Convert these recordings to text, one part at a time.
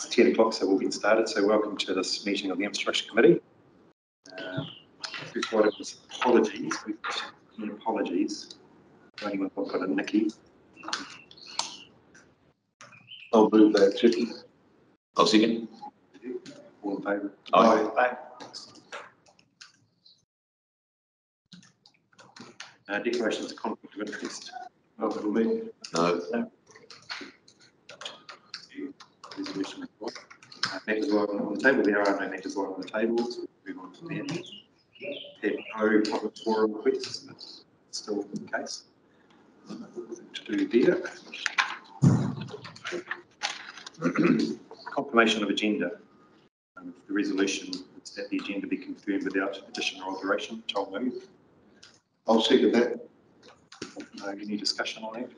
It's 10 o'clock, so we'll get started. So welcome to this meeting of the Infrastructure Committee. First item is apologies. We've got any apologies. Anyone got a Nikki? I'll move that, Chicken. I'll second. All in favour? Aye. Declarations of conflict of interest. Not for me. No. Resolution report. Matters on the table. There are no matters on the table. So we'll move on to the end. Have no public forum requests. That's still the case. To do there. Confirmation of agenda. The resolution is that the agenda be confirmed without addition or alteration. I'll move. I'll second that. Any discussion on that?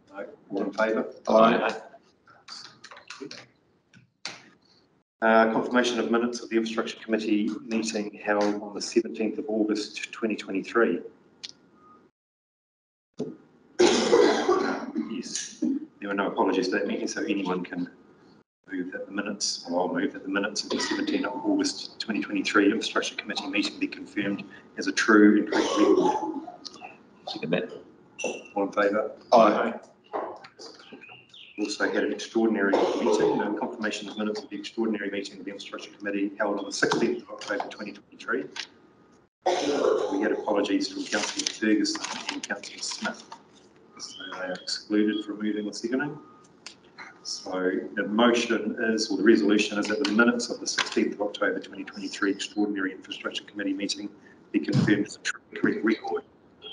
No. All in favour? Aye. Confirmation of minutes of the Infrastructure Committee meeting held on the 17th of August 2023. Yes, there were no apologies to that meeting, so anyone can move that the minutes, or I'll move that the minutes of the 17th of August 2023 Infrastructure Committee meeting be confirmed as a true and correct record. Second that. All in favour? Aye. Also had an extraordinary meeting, confirmation of minutes of the extraordinary meeting of the Infrastructure Committee held on the 16th of October 2023. We had apologies from Councillor Ferguson and Councillor Smith, so they are excluded from moving or seconding. So the motion is, or the resolution is, that the minutes of the 16th of October 2023 extraordinary Infrastructure Committee meeting be confirmed as a true and correct record. Do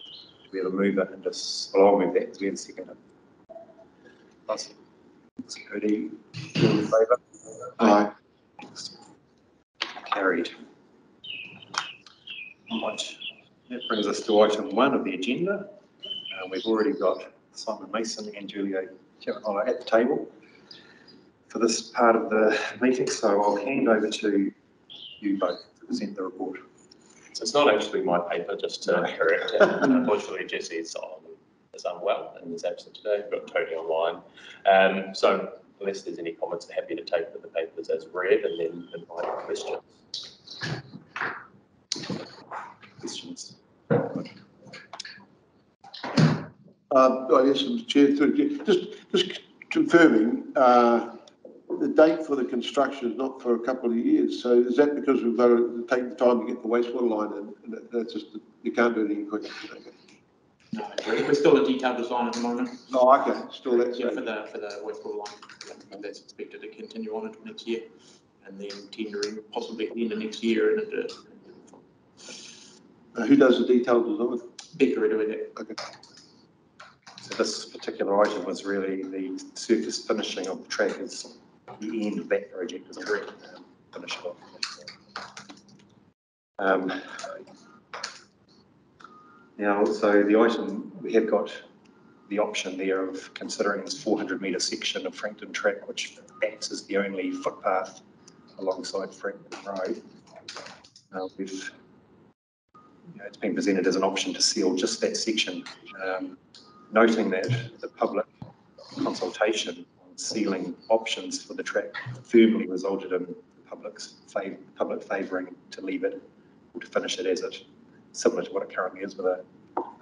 we have a mover and just, well, I'll move that because we have a second. Awesome. Cody, all in favour? Aye. Carried. Right. That brings us to item 1 of the agenda. We've already got Simon Mason and Julia Chiavanola at the table for this part of the meeting, so I'll hand over to you both to present the report. So it's not actually my paper, just to correct it. Unfortunately, Jesse is unwell and is absent today. We've got Tony online. So unless there's any comments, I'm happy to take the papers as read and then invite questions. Questions? I guess, Chair, just confirming, the date for the construction is not for a couple of years. So is that because we've got to take the time to get the wastewater line in? And that's just, you can't do it any quicker. Okay. No, we're still a detailed design at the moment. Oh, okay. Still that. Yeah, for the wastewater line, and that's expected to continue on into next year, and then tendering possibly at the end of next year. And Who does the detailed design? Becker are doing it. Okay. So this particular item was really the surface finishing of the track is the end of that project, is correct? Finish off. Now, so the item, we have got the option there of considering this 400-metre section of Frankton Track, which acts as the only footpath alongside Frankton Road. It's been presented as an option to seal just that section, noting that the public consultation on sealing options for the track firmly resulted in the public favouring to leave it or to finish it as it, similar to what it currently is with a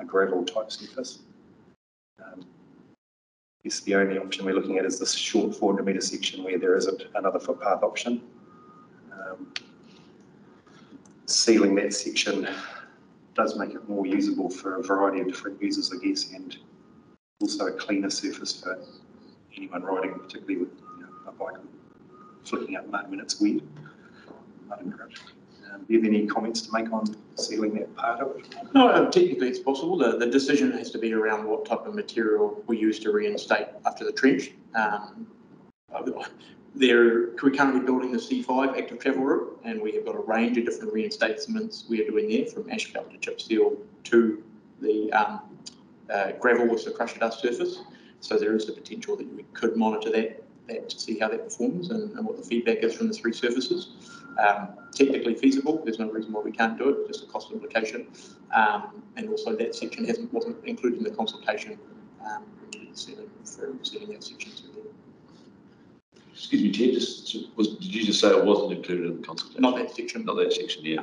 gravel type surface. Yes, the only option we're looking at is this short 400-metre section where there isn't another footpath option. Sealing that section does make it more usable for a variety of different users, I guess, and also a cleaner surface for anyone riding, particularly with a bike flicking up mud when it's wet. Do you have any comments to make on sealing that part of it? No, technically it's possible. The decision has to be around what type of material we use to reinstate after the trench. We're currently building the C5 active travel route, and we have got a range of different reinstatements we are doing there, from asphalt to chip seal to the gravel with the crushed dust surface. So there is the potential that we could monitor that to see how that performs and what the feedback is from the 3 surfaces. Technically feasible, there's no reason why we can't do it, just a cost implication. And also that section wasn't included in the consultation for sealing that section. Excuse me, Chair, did you just say it wasn't included in the consultation? Not that section. Not that section, yeah.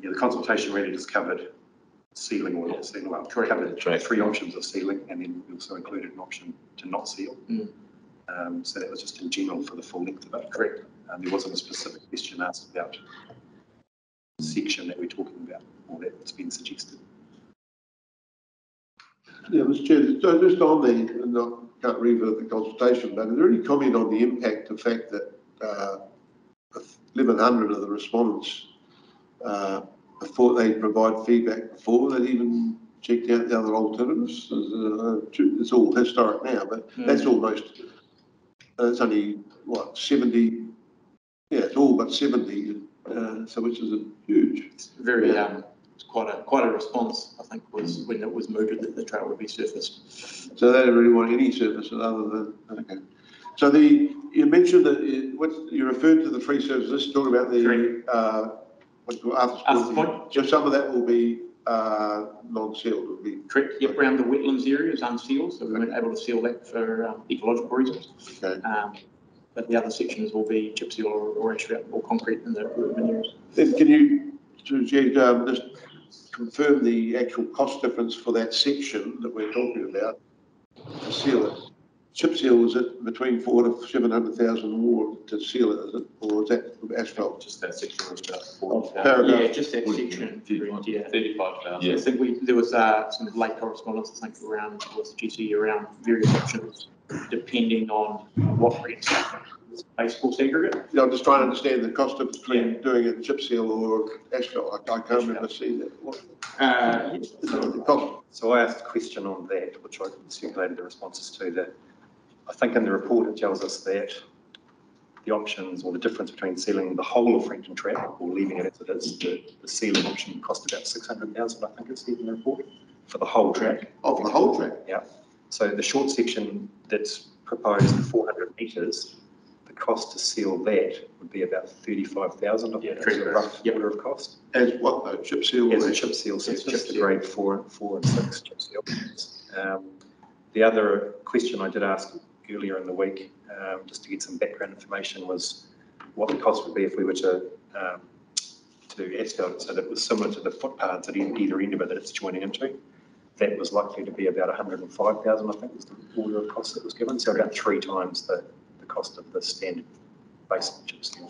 Yeah, the consultation really just covered sealing or not sealing. Well, Correct. covered 3 options of sealing, and then we also included an option to not seal. So that was just in general for the full length of it. Correct. There wasn't a specific question asked about the section that we're talking about, or that's been suggested. Yeah, Mr. Chair, so just on the, and I can't revisit the consultation, but is there any comment on the impact, the fact that 1,100 of the respondents, before they provide feedback, before they'd even checked out the other alternatives? It's all historic now, but that's almost, it's only, what, 70? Yeah, it's all but 70, so which is a huge. It's very, it's quite a response, I think, was when it was mooted that the trail would be surfaced. So they don't really want any service other than, okay. So you mentioned that, you referred to the free service, let's talk about the, Arthur's Point. Just some of that will be non-sealed, will be. Correct, yep, around the wetlands area is unsealed, so we weren't able to seal that for ecological reasons. Okay. But the other sections will be chip seal or asphalt or concrete in the urban areas. Then can you, just confirm the actual cost difference for that section that we're talking about to seal it? Chip seal, is it between 400,000 to 700,000 more to seal it, is it, or is that Just that section was about 40,000. Paragraph. Yeah, just that section. 35,000. Yeah. 35,000. I think there was some late correspondence, I think, around with GC around various options, depending on what grants base course aggregate. Yeah, I'm just trying to understand the cost of between doing it chip seal or asphalt. I can't remember seeing that. What Yes. the cost? So I asked a question on that, which I circulated the responses to, that I think in the report it tells us that the options or the difference between sealing the whole of Frankton Track or leaving it as it is, the sealing option cost about 600,000, I think it's said in the report, for the whole track. Oh, for the whole track? Yeah. So the short section that's proposed, 400 metres, the cost to seal that would be about 35,000. I think that's a rough order of cost. As what though, chip seal? As a chip seal, so it's Chip just the seal. grade 4 and 6 chip seal. The other question I did ask earlier in the week, just to get some background information, was what the cost would be if we were to asphalt it so that it was similar to the footpaths at either end of it that it's joining into. That was likely to be about 105,000, I think, was the order of cost that was given, so about 3 times the cost of the standard base chip seal.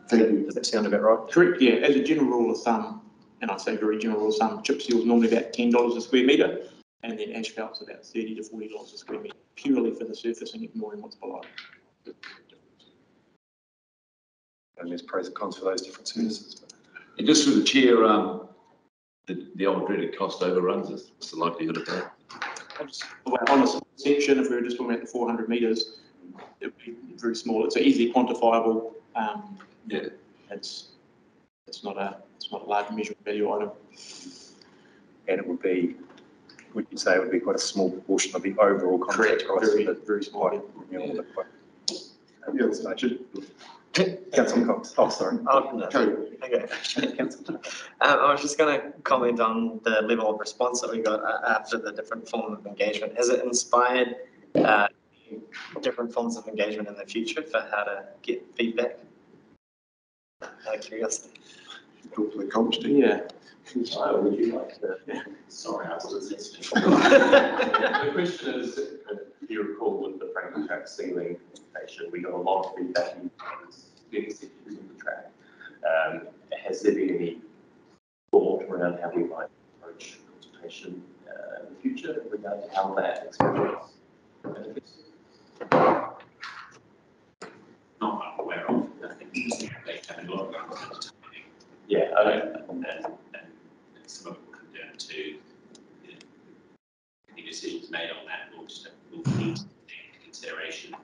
Does that sound about right? Correct, yeah. As a general rule of thumb, and I say very general rule of thumb, chip seal is normally about $10 a square metre, and then asphalt's about $30 to $40 a square metre, purely for the surfacing, ignoring what's below. And there's pros and cons for those different services. And just through the chair, the old dreaded cost overruns, what's the likelihood of that? On a section, if we were just talking about the 400 metres, it would be very small. It's easily quantifiable. Yeah. It's not a large measuring value item. And it would be, would you say it would be quite a small proportion of the overall contract price? Very small. Councillor Cox. Oh, sorry. Oh, no. Okay. I was just going to comment on the level of response that we got after the different form of engagement. Has it inspired different forms of engagement in the future for how to get feedback? Out of curiosity. Talk to the comms team. Yeah. Would you like to? Sorry, I wasn't listening. The question is, if you recall with the Franklin Track sealing consultation, we got a lot of feedback in getting sections of the track. Has there been any thought around how we might approach consultation in the future in regard to how that experience benefits? Not I'm aware of. I think they can look at Yeah, and some of it will come down to any decisions made on that will need to take into consideration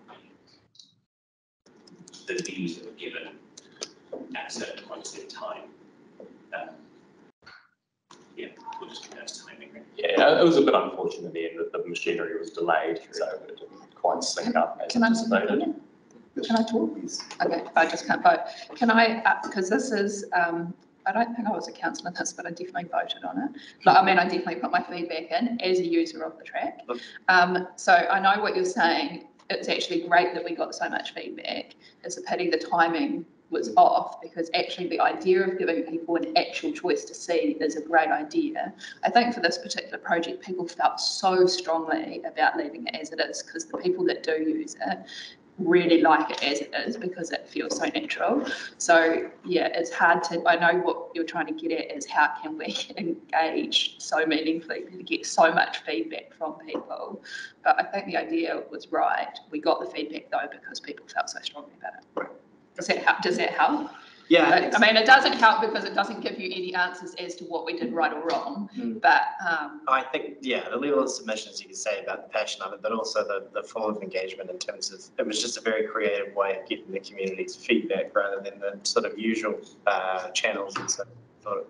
the views that were given at certain points in time. Yeah, we'll just give those timing. yeah, it was a bit unfortunate in the end that the machinery was delayed, so it didn't quite sync up as anticipated. Can I talk? Okay, I just can't vote. Can I, because this is, I don't think I was a councillor in this, but I definitely voted on it. Like, I mean, I definitely put my feedback in as a user of the track. So I know what you're saying it's actually great that we got so much feedback. It's a pity the timing was off, because actually the idea of giving people an actual choice to see is a great idea. I think for this particular project, people felt so strongly about leaving it as it is, because the people that do use it really like it as it is, because it feels so natural. So yeah, it's hard to, I know what you're trying to get at is how can we engage so meaningfully to get so much feedback from people. But I think the idea was right. We got the feedback though because people felt so strongly about it. Does that help? Yeah. I mean, it doesn't help because it doesn't give you any answers as to what we did right or wrong, but I think, yeah, the level of submissions you can say about the passion of it, but also the form of engagement in terms of, it was just a very creative way of getting the community's feedback rather than the sort of usual channels. And so I thought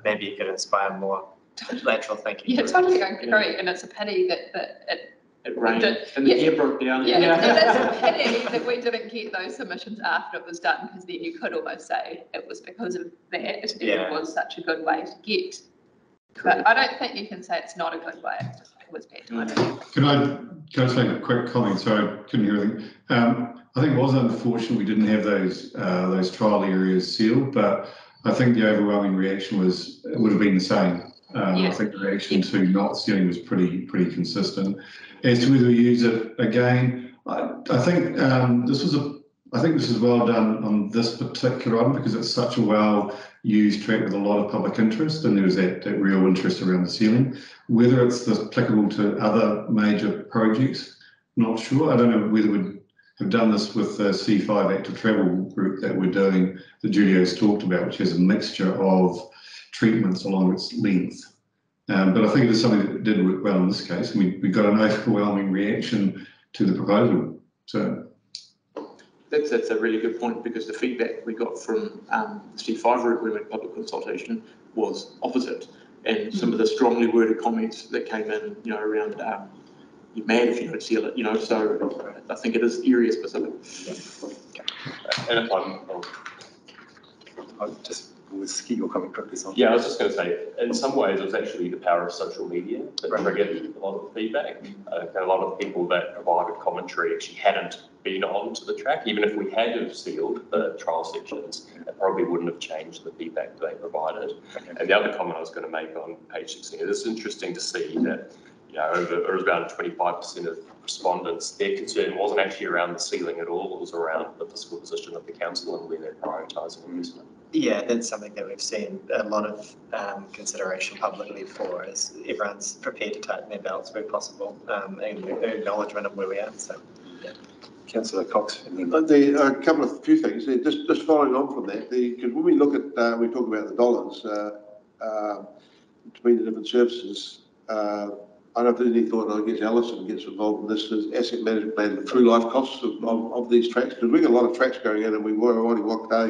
maybe it could inspire more lateral thinking. yeah, totally agree. And it's a pity that it rained and the air broke down. Yeah, it's a pity that we didn't get those submissions after it was done, because then you could almost say it was because of that. It was such a good way to get. But I don't think you can say it's not a good way. It's just it was bad timing. Can I just make a quick comment? Sorry, I couldn't hear anything. I think it was unfortunate we didn't have those trial areas sealed, but I think the overwhelming reaction was it would have been the same. I think the reaction to not sealing was pretty consistent. As to whether we use it again, I think this is well done on this particular one, because it's such a well-used track with a lot of public interest, and there was that real interest around the sealing. Whether it's applicable to other major projects, not sure. I don't know whether we'd have done this with the C5 active travel group that we're doing, that Julio's talked about, which has a mixture of treatments along its length. But I think it is something that did work well in this case, and we got an overwhelming reaction to the proposal. So that's a really good point, because the feedback we got from the C5 route when we went public consultation was opposite, and some of the strongly worded comments that came in, around you're mad if you don't seal it, so I think it is area specific. And if I'll just keep your comment quickly. Yeah, I was just going to say, in some ways, it was actually the power of social media that triggered a lot of the feedback. And a lot of people that provided commentary actually hadn't been onto the track. Even if we had have sealed the trial sections, it probably wouldn't have changed the feedback that they provided. And the other comment I was going to make on page 16, it's interesting to see that around 25% of respondents, their concern wasn't actually around the sealing at all. It was around the fiscal position of the council and where they're prioritising investment. Yeah, that's something that we've seen a lot of consideration publicly for, is everyone's prepared to tighten their belts where possible, and acknowledgement of where we are. So, yeah. Councillor Cox. A few things. Just following on from that, because when we look at, we talk about the dollars between the different services. I don't know if there's any thought, I guess Alison gets involved in this, is asset management plan, the through life costs of these tracks, because we got a lot of tracks going in, and we were already walked out,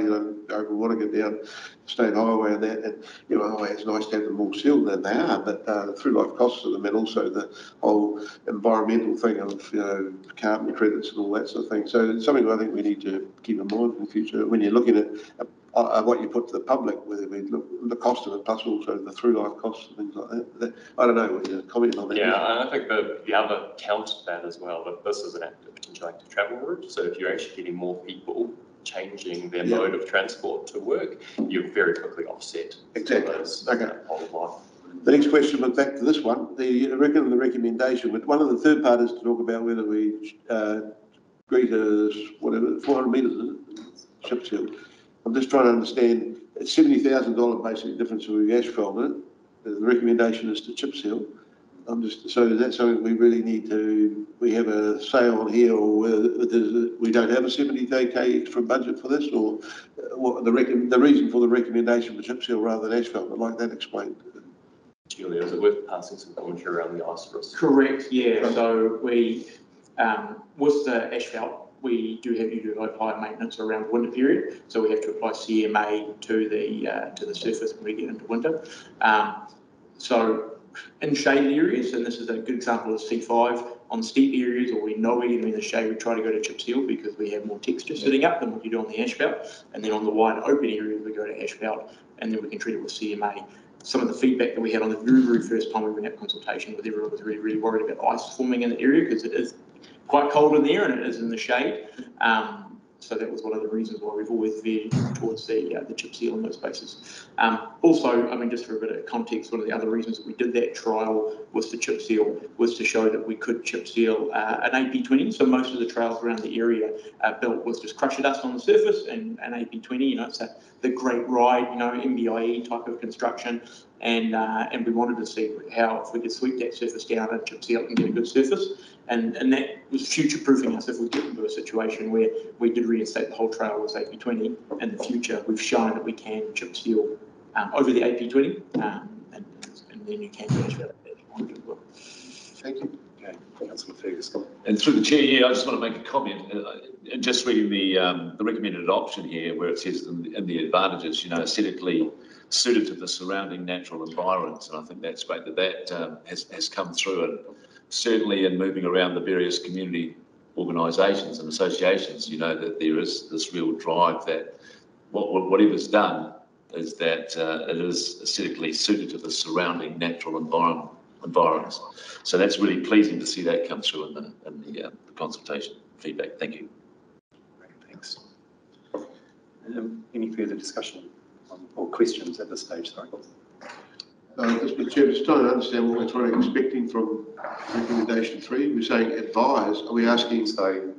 over Wanaka down State Highway and that, and it's nice to have them all sealed, and they are, but the through life costs of them, and also the whole environmental thing of carbon credits and all that sort of thing. So it's something I think we need to keep in mind in the future when you're looking at what you put to the public, whether we look at the cost of it, plus also the through life costs and things like that. I don't know what your comment on that. Yeah, and I think the other counter to that as well, that this is an potential active travel route. So if you're actually getting more people changing their mode of transport to work, you very quickly offset those whole life. The next question was back to this one. The recommendation, with one of the third parties to talk about whether we agree to whatever 400 metres chip seal. I'm just trying to understand. It's $70,000 basically difference with asphalt in it. The recommendation is to chip seal. So is that something we really need to? We have a say on here, or we don't have a 70k extra budget for this, or what the reason for the recommendation for chip seal rather than asphalt? I'd like that explained. Julia, is it worth passing some commentary around the ice risk? Correct. Yeah. So we with the asphalt, you do have higher maintenance around the winter period, so we have to apply CMA to the surface when we get into winter. So in shaded areas, and this is a good example of C5, on steep areas, or we know we're going to be in the shade, we try to go to chip seal because we have more texture sitting up than what you do on the asphalt. And then on the wide open areas, we go to asphalt, and then we can treat it with CMA. Some of the feedback that we had on the very, very first time we went out consultation with everyone was really, really worried about ice forming in the area, because it is quite cold in there, and it is in the shade. So that was one of the reasons why we've always veered towards the chip seal in those spaces. Also, I mean, just for a bit of context, one of the other reasons that we did that trial with the chip seal was to show that we could chip seal an AP20. So most of the trails around the area are built with just crusher dust on the surface and an AP20. You know, it's the great ride, you know, MBIE type of construction. And we wanted to see how, if we could sweep that surface down and chip seal and get a good surface. And that was future-proofing us if we get into a situation where we did reinstate the whole trail with AP20. In the future, we've shown that we can chip seal over the AP20, and then you can manage that if you wanted to as well. Thank you. Okay, Councillor Ferguson. And through the chair here, I just want to make a comment. Just reading the recommended option here, where it says in the advantages, you know, aesthetically suited to the surrounding natural environments, and I think that's great that has come through, and certainly in moving around the various community organisations and associations, you know, that there is this real drive that whatever's done is that it is aesthetically suited to the surrounding natural environments. So that's really pleasing to see that come through in the consultation feedback. Thank you. Great, thanks. Any further discussion or questions at this stage? Sorry. Mr. Chair, just trying to understand what we're expecting from recommendation 3. We're saying advise. Are we asking? So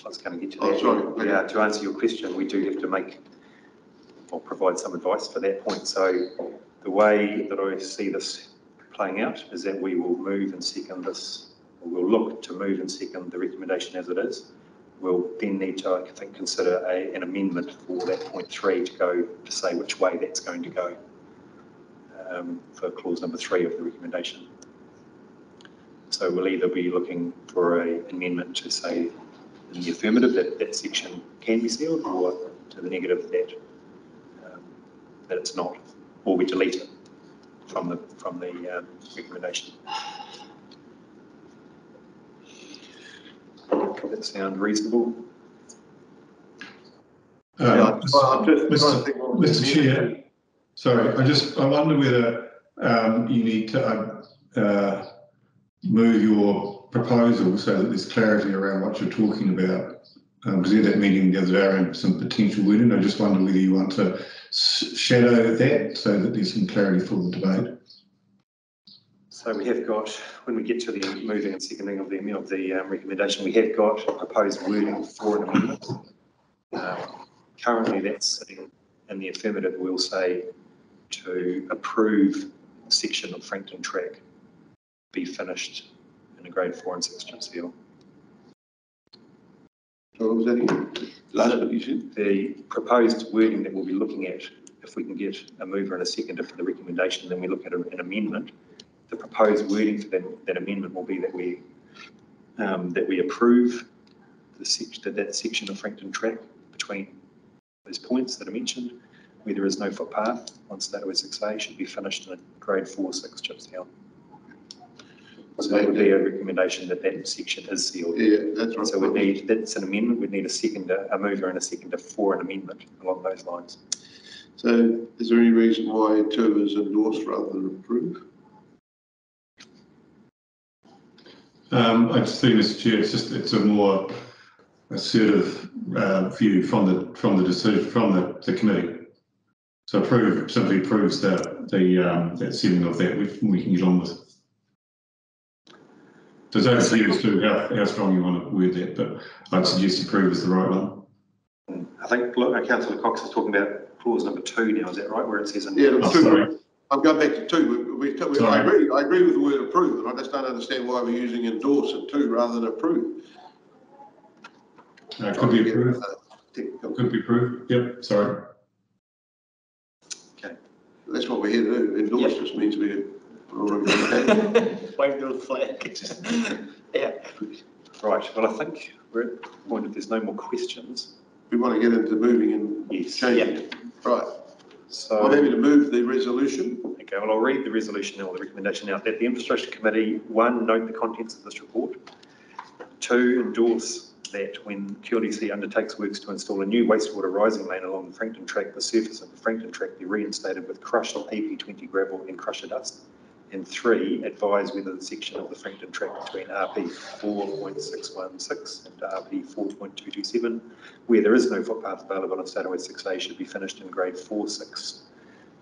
I was going to get to that. Oh, sorry. Yeah, to answer your question, we do have to make or provide some advice for that point. So the way that I see this playing out is that we will move and second this, or we'll look to move and second the recommendation as it is. We'll then need to, I think, consider an amendment for that point 3 to go to say which way that's going to go. For clause number 3 of the recommendation. So we'll either be looking for an amendment to say in the affirmative that that section can be sealed, or to the negative that it's not, or we delete it from the recommendation. Does that sound reasonable? Mr. Chair. Sorry, I wonder whether you need to move your proposal so that there's clarity around what you're talking about. Because we had that meeting the other day around some potential wording. I just wonder whether you want to shadow that so that there's some clarity for the debate. So we have got, when we get to the moving and seconding of the recommendation, we have got proposed wording for an amendment. Currently that's sitting in the affirmative. We'll say to approve a section of Frankton Track be finished in a grade 4 and 6 chip seal. So what was that again? Last bit you said? The proposed wording that we'll be looking at, if we can get a mover and a seconder for the recommendation, then we look at an amendment. The proposed wording for that amendment will be that we approve that section of Frankton Track between those points that are mentioned, where there is no footpath on State Highway 6A, should be finished in a grade 4/6 chip seal. So that would be a recommendation that section is sealed. Yeah, that's right. So that's an amendment. We'd need a mover and a seconder for an amendment along those lines. So is there any reason why 2 is endorsed rather than approved? I just think, Mr. Chair, it's a more assertive view from the decision from the committee. So simply approves that sealing of that we can get on with. So it's over to you as to how strong you want to word that, but I'd suggest approve is the right one. I think Councillor Cox is talking about clause number 2 now. Is that right? Where it says sorry. I'm going back to 2. I agree with the word approve, and I just don't understand why we're using endorse in 2 rather than approve. Could be approved. Could be approved. Yep. Sorry. Okay. That's what we're here to do. Endorse just means we're wave the flag. Yeah. Right. Well, I think we're at the point if there's no more questions. We want to get into moving and changing it. Right. So I'm happy to move the resolution. Okay, well, I'll read the resolution or the recommendation out. That the Infrastructure Committee, 1, note the contents of this report. 2, endorse that when QLDC undertakes works to install a new wastewater rising main along the Frankton Track, the surface of the Frankton Track be reinstated with crushed AP20 gravel and crusher dust. And 3, advise whether the section of the Frankton track between RP 4.616 and RP 4.227, where there is no footpath available on Stateway 6A, should be finished in grade 4/6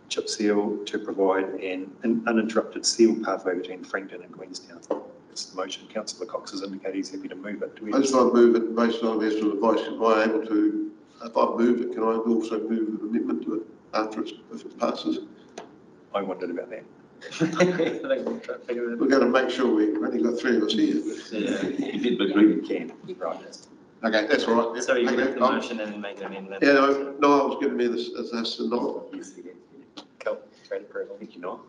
chip seal to provide an uninterrupted seal pathway between Frankton and Queenstown. That's the motion. Councillor Cox has indicated he's happy to move it. I just want to move it based on Esther's advice. Am I able to, if I move it, can I also move an amendment to it after if it passes? I wondered about that. We're going to make sure we've only got 3 of us here. You did, but we can. Right. Okay, that's all right. So you Okay, make the motion and then make an amendment? Yeah, no, I was giving me this as a nod. Cool, great approval. Thank you, Noel.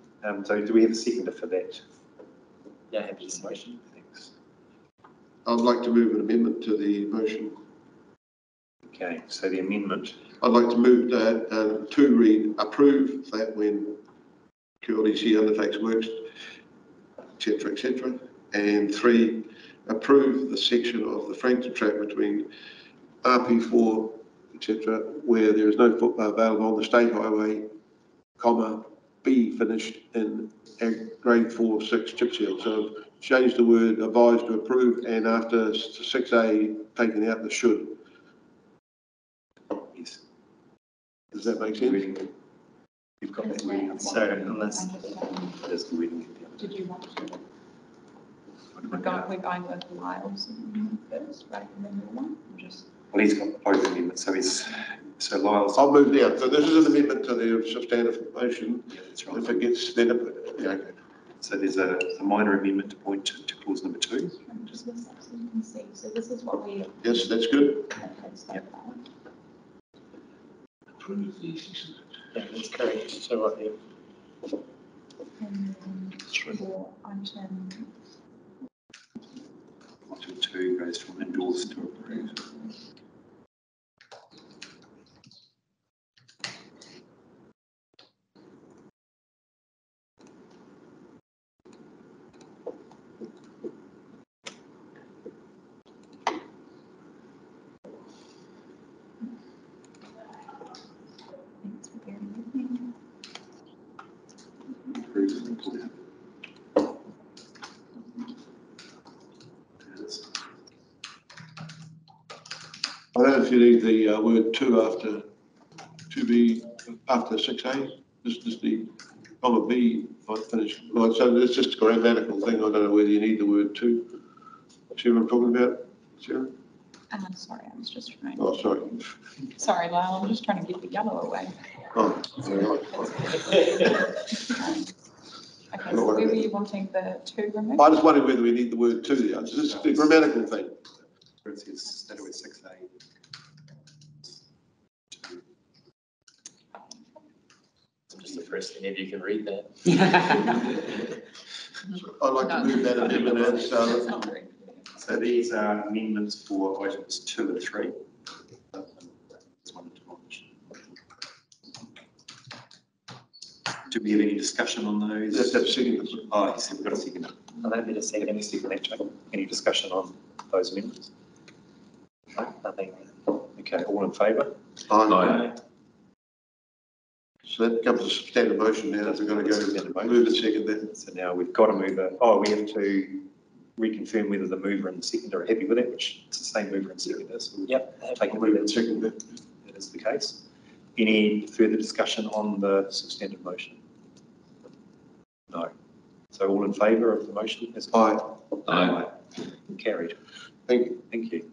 So do we have a seconder for that Yeah, happy to motion? Thanks. I'd like to move an amendment to the motion. Okay, so the amendment. I'd like to move to read approve that when QLDC undertakes works, etc., and 3, approve the section of the Frankton track between RP4, etc., where there is no footpath available on the state highway, comma, be finished in grade 4/6 chip seal. So change the word advise to approve, and after 6A, taking out the should. Yes. Does that make sense? Reading. You've got that reading. So unless, There's the reading. Did you want to? We're going with Lyle's first, rather than your one, just. Well, he's got both amendments, so Lyle's. I'll move down. So this is an amendment to the substantive motion. Yeah, that's right. If it gets, then, yeah, okay. So there's a minor amendment to point to clause number 2. Just this up so you can see. So this is what we. Yes, that's good. Yep. yeah, that's correct. So what you, And then for item. Item 2 goes from endorsed to approved. Thanks for bearing with me. Approved. I don't know if you need the word to after, to be after 6A, just the comma B finish. Right, so it's just a grammatical thing. I don't know whether you need the word to. See what I'm talking about, Sarah? Sorry, I was just trying. Oh, sorry. Sorry, Lyle, I'm just trying to get the yellow away. Oh, all right. Okay, so where were you wanting the to removed? I just wondered whether we need the word to there. It's just a grammatical thing. Where it says Stateway 6A. Just the first thing, if you can read that. I'd like to move that amendment as, It's not very clear. So these are amendments for items 2 and 3. Do we have any discussion on those? let's have a second. Oh, yes, we've got a second. I'll have you to second. Any second that, Jake? Any discussion on those amendments? No, nothing. Okay, all in favour? Aye. So that becomes a substantive motion now. We're going to go move and second that. So now we've got to move it. Oh, we have to reconfirm whether the mover and seconder are happy with it, which it's the same mover and seconder. So we'll Yep. take a move and seconder. That is the case. Any further discussion on the substantive motion? No. So all in favour of the motion? Aye. Aye. Carried. Thank you. Thank you.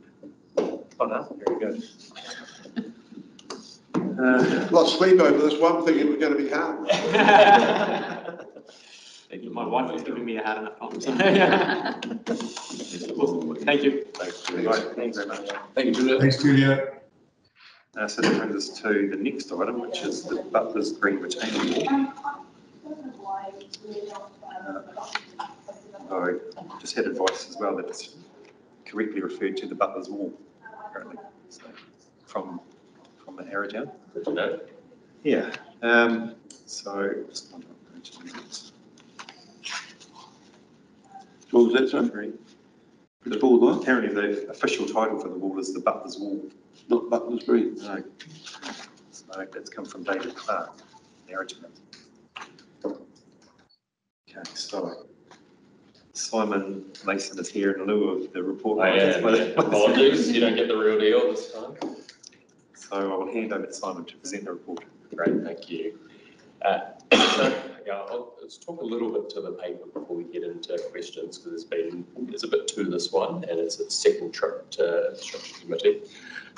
Oh, no. Very good. Lost sleep over this one, thinking it was going to be hard. My wife is giving me a hard enough time. So. Thank you. Thanks very much. Thank you, Julia. Thanks, Julia. So that brings us to the next item, which is the Butler's Green retaining wall. I just had advice as well that it's correctly referred to the Butler's Wall, apparently, so, from the Arrowtown. Good to know. Yeah, so just want to go to the next. What was that, sorry? It's called what? Apparently the official title for the wall is the Butler's Wall. Not Butler's Green. No. So that's come from David Clark, Arrowtown. Okay, so Simon Mason is here in lieu of the report. I am. Apologies, you don't get the real deal this time. So I will hand over to Simon to present the report. Great, thank you. Let's talk a little bit to the paper before we get into questions, because there's a bit to this one, and it's its second trip to Infrastructure Committee.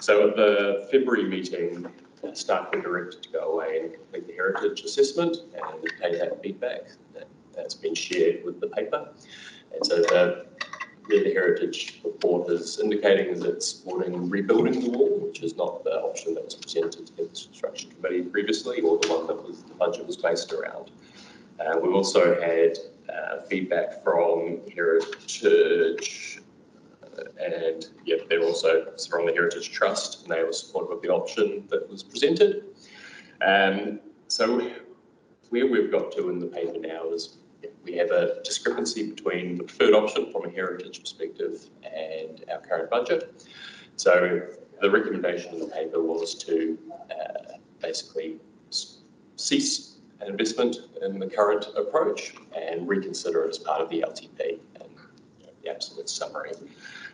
So at the February meeting, staff were directed to go away and complete the heritage assessment and take that feedback. That's been shared with the paper. And so the heritage report is indicating that it's supporting rebuilding the wall, which is not the option that was presented to the Infrastructure Committee previously, or the one that the budget was based around. We've also had feedback from Heritage, and they're also from the Heritage Trust, and they were supportive of the option that was presented. So where we've got to in the paper now is we have a discrepancy between the preferred option from a heritage perspective and our current budget. So the recommendation in the paper was to basically cease an investment in the current approach and reconsider it as part of the LTP, and the absolute summary.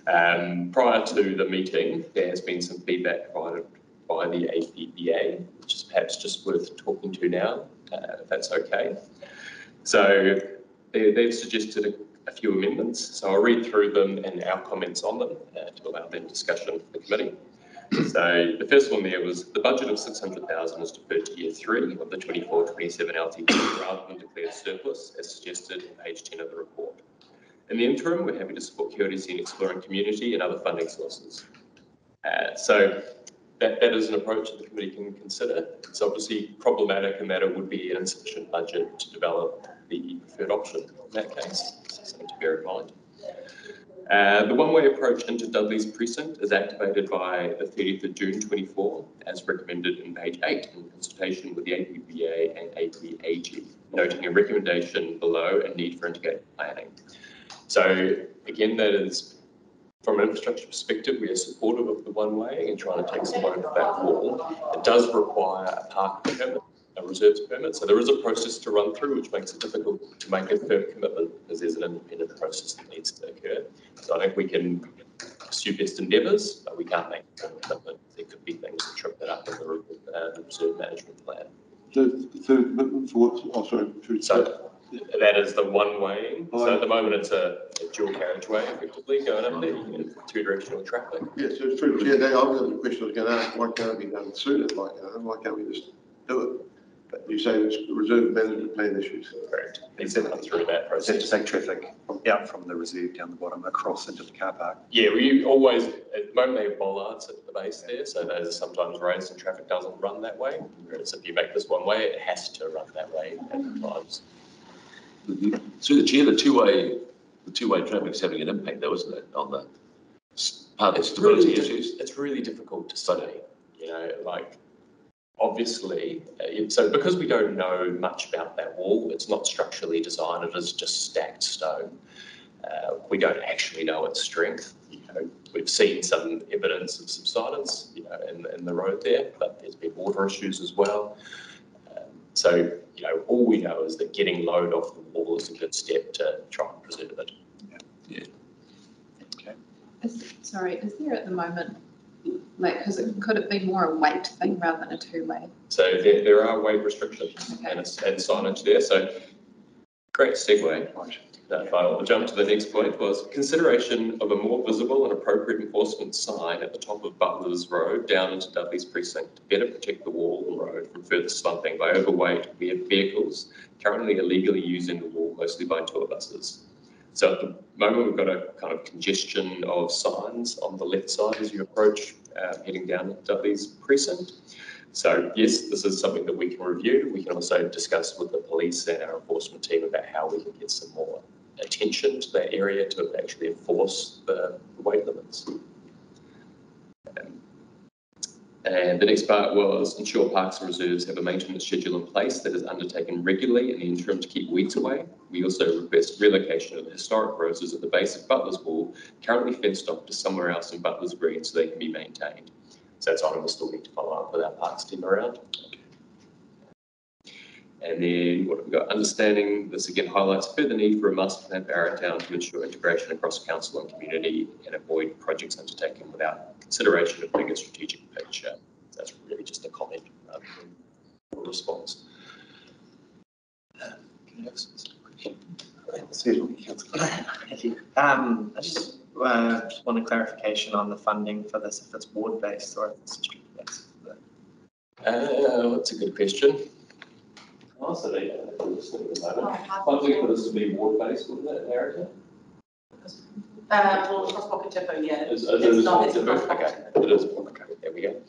Prior to the meeting, there has been some feedback provided by the APBA, which is perhaps just worth talking to now, if that's okay. So they've suggested a few amendments, so I'll read through them and our comments on them to allow them discussion for the committee. So the first one there was the budget of 600,000 is deferred to year 3 of the 24-27 LTP rather than declared surplus as suggested in page 10 of the report. In the interim, we're happy to support QLDC in exploring community and other funding sources. So that is an approach that the committee can consider. It's obviously problematic, and that it would be an insufficient budget to develop the preferred option in that case. So something to bear in mind. The one-way approach into Dudley's precinct is activated by the 30th of June 24, as recommended in page 8 in consultation with the APBA and APAG, noting a recommendation below a need for integrated planning. So again, that is from an infrastructure perspective, we are supportive of the one-way and trying to take some load off that wall. It does require a park permit, a reserves permit, so there is a process to run through, which makes it difficult to make a firm commitment because there's an independent process that needs to occur. So I think we can pursue best endeavours, but we can't make a firm commitment. There could be things that trip that up in the reserve management plan. The third commitment for what? Oh, sorry. So that is the one-way. So at the moment it's a dual carriageway effectively going up there in two-directional traffic. Yes, so through the chair, I've got the question I was going to ask, why can't it be done sooner? Why can't we just do it? But you say it's reserve management plan issues. Correct. It's through that process. Is that to take traffic out from the reserve down the bottom across into the car park? Yeah, we always, at the moment they have bollards at the base there, so those are sometimes raised and traffic doesn't run that way. Whereas if you make this one way, it has to run that way at times. Through the chair, the two-way traffic's having an impact though, isn't it, on the part of stability issues? It's really difficult to study, obviously, so because we don't know much about that wall, it's not structurally designed, it is just stacked stone. We don't actually know its strength. We've seen some evidence of subsidence, in the road there, but there's been water issues as well. So, all we know is that getting load off the wall is a good step to try and preserve it. Yeah. Okay. Is there at the moment, could it be more a weight thing rather than a two-way? So there are weight restrictions and signage there. So great segue. I'll jump to the next point was consideration of a more visible and appropriate enforcement sign at the top of Butler's Road down into Dudley's precinct to better protect the wall and road from further slumping by overweight vehicles currently illegally using the wall, mostly by tour buses. So at the moment, we've got a kind of congestion of signs on the left side as you approach heading down Dudley's precinct. So yes, this is something that we can review. We can also discuss with the police and our enforcement team about how we can get some more attention to that area to actually enforce the weight limits. And the next part was ensure parks and reserves have a maintenance schedule in place that is undertaken regularly in the interim to keep weeds away. We also request relocation of the historic roses at the base of Butler's Wall, currently fenced off to somewhere else in Butler's Green so they can be maintained. So that's on, we'll still need to follow up with our parks team around. And then what have we got? Understanding this again highlights further need for a master plan for Arrowtown to ensure integration across council and community and avoid projects undertaken without consideration of bigger strategic picture. That's really just a comment rather than a response. Can I have some question? Thank you. I just want a clarification on the funding for this, if it's ward-based or if it's district-based. That's a good question. Funding for this to be ward-based, wouldn't it, Erica? Well, cross-pocket typo, yeah. It's not. Okay, it is. Okay, there we go.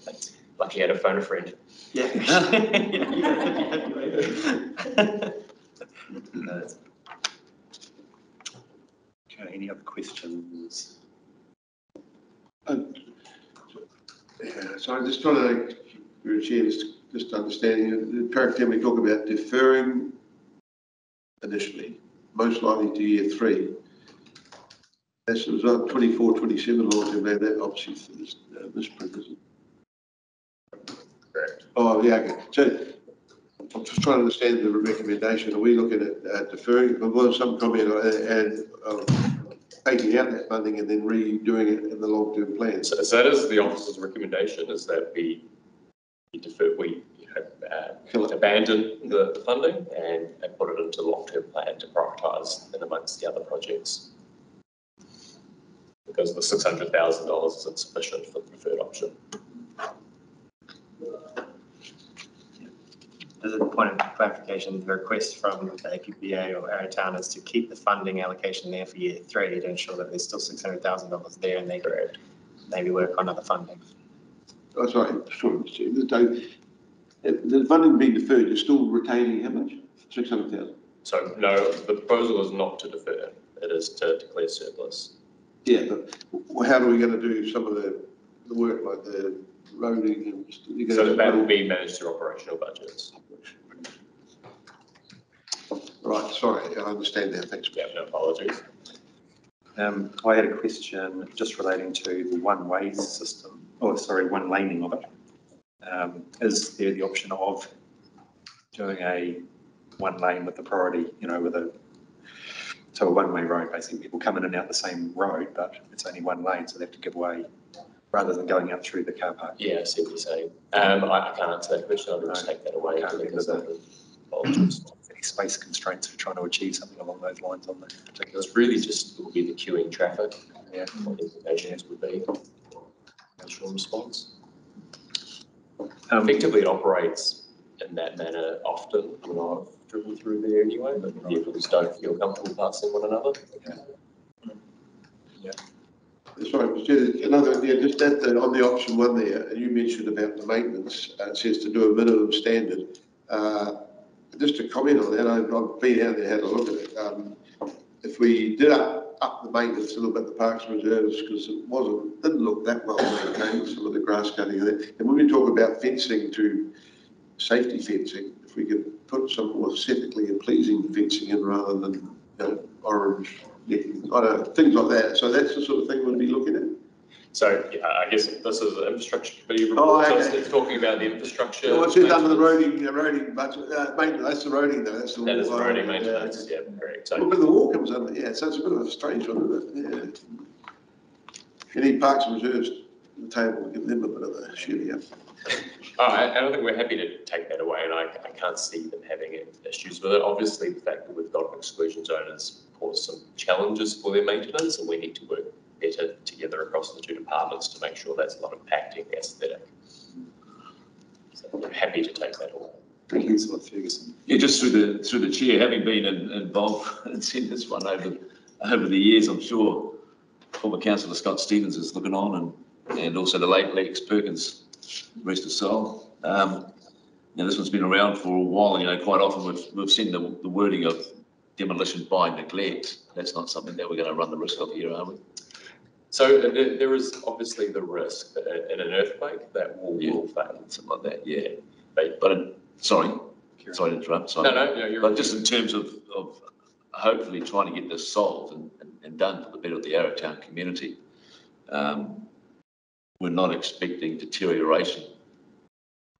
Lucky I had to phone a friend. Yeah. Okay, any other questions? So I'm just trying to, through the chair, just understanding, the paragraph 10 we talk about deferring initially, most likely to year 3. That's the result 24, 27 long-term plan, that obviously for this misprint, isn't it? Correct. Oh, yeah, okay. So I'm just trying to understand the recommendation. Are we looking at deferring? There was some comment and taking out that funding and then redoing it in the long-term plan. So that is the officer's recommendation, is that we defer, abandon the funding and put it into the long-term plan to prioritise in amongst the other projects. Because the $600,000 is insufficient for the preferred option. As a point of clarification, the request from the APPA or Arrowtown is to keep the funding allocation there for year 3 to ensure that there's still $600,000 there and they can maybe work on other funding. Oh, sorry, the funding being deferred, you're still retaining how much? 600,000. So no, the proposal is not to defer, it is to declare surplus. Yeah, but how are we going to do some of the work like the roading? And so that will be managed through operational budgets. Right, sorry, I understand that. Thanks. Yeah, no apologies. I had a question just relating to the one-way system, one laning of it. Is there the option of doing a one lane with the priority, so a one-way road, basically people come in and out the same road, but it's only one lane, so they have to give way rather than going out through the car park? Yeah, I see what you're saying. I can't answer that question, I'll just take that away. Any space constraints for trying to achieve something along those lines on that particular? It's really just, it will be the queuing traffic. Yeah. What the implications would be. Natural response. Effectively, it operates in that manner often when I've driven through there anyway, but vehicles don't feel comfortable passing one another. Yeah. Sorry, just that on the option 1 there, and you mentioned about the maintenance, it says to do a minimum standard. Just to comment on that, I've been out there, had a look at it. If we did up the maintenance a little bit, the parks and reserves, because it didn't look that well maintained, some of the grass cutting in it. And when we talk about fencing to safety fencing, if we could put some more aesthetically pleasing fencing in rather than orange necking, I don't know, things like that. So that's the sort of thing we'll be looking at. So yeah, I guess this is an infrastructure committee report. Okay. So it's talking about the infrastructure. What's it under the roading budget? Maintenance, that's the roading though. That's the that is the roading maintenance. Yeah, correct. So but the wall comes under. Yeah, so it's a bit of a strange one, isn't it? Yeah. You need parks and reserves the table, give them a bit of a shitty up. I don't think we're happy to take that away, and I can't see them having issues with it. Obviously, the fact that we've got an exclusion zone has caused some challenges for their maintenance, and we need to work better together across the 2 departments to make sure that's not impacting the aesthetic. So I'm happy to take that away. Thank you, Ferguson. Yeah, just through the chair, having been involved and seen this one over the years, I'm sure former councillor Scott Stevens is looking on, and also the late Lex Perkins, rest his soul. This one's been around for a while. Quite often we've seen the wording of demolition by neglect. That's not something that we're going to run the risk of here, are we? So there is obviously the risk that in an earthquake that will fail. Something like that, yeah. But sorry to interrupt. Sorry. No, you're. But just in terms of hopefully trying to get this solved and done for the better of the Arrowtown community, we're not expecting deterioration